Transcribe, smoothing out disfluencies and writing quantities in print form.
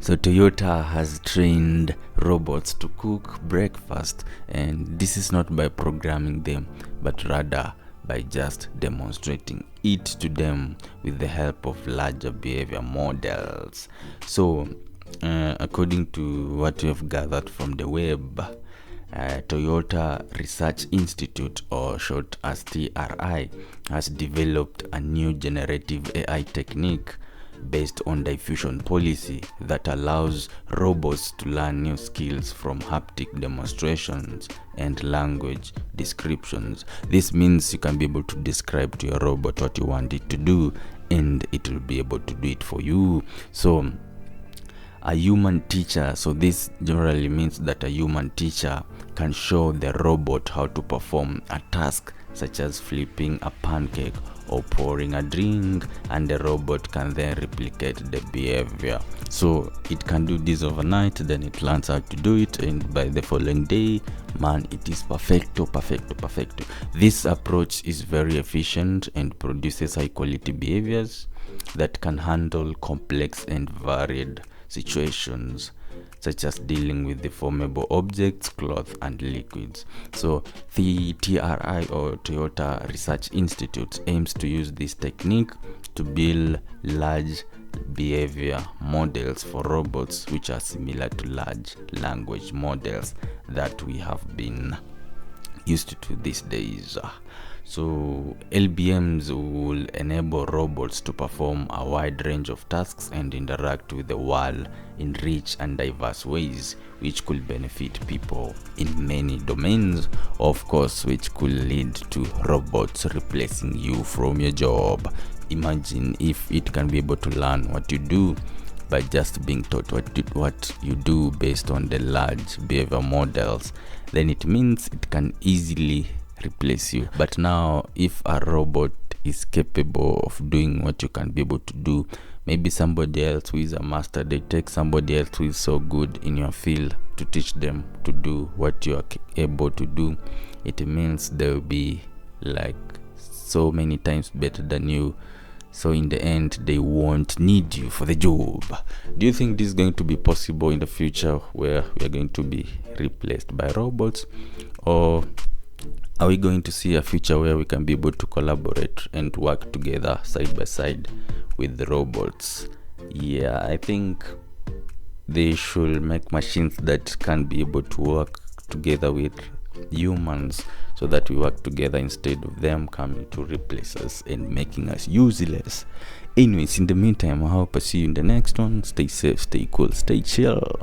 So Toyota has trained robots to cook breakfast, and this is not by programming them, but rather by just demonstrating it to them with the help of larger behavior models. So according to what we have gathered from the web, Toyota Research Institute, or short as TRI, has developed a new generative AI technique based on diffusion policy that allows robots to learn new skills from haptic demonstrations and language descriptions. This means you can be able to describe to your robot what you want it to do, and it will be able to do it for you. So a human teacher, so this generally means that a human teacher can show the robot how to perform a task such as flipping a pancake or pouring a drink, and the robot can then replicate the behavior. So it can do this overnight, then it learns how to do it, and by the following day, man, it is perfecto. This approach is very efficient and produces high quality behaviors that can handle complex and varied situations, such as dealing with deformable objects, cloth, and liquids. So the TRI, or Toyota Research Institute, aims to use this technique to build large behavior models for robots, which are similar to large language models that we have been used to these days. So LBMs will enable robots to perform a wide range of tasks and interact with the world in rich and diverse ways, which could benefit people in many domains, of course, which could lead to robots replacing you from your job. Imagine if it can be able to learn what you do by just being taught what you do based on the large behavior models, then it means it can easily replace you. But now, if a robot is capable of doing what you can be able to do, maybe somebody else who is a master, they take somebody else who is so good in your field to teach them to do what you are able to do, it means they'll be like so many times better than you. So in the end, they won't need you for the job. Do you think this is going to be possible in the future, where we are going to be replaced by robots? Or are we going to see a future where we can be able to collaborate and work together side by side with the robots? Yeah, I think they should make machines that can be able to work together with humans, so that we work together instead of them coming to replace us and making us useless. Anyways, in the meantime, I hope I see you in the next one. Stay safe, stay cool, stay chill.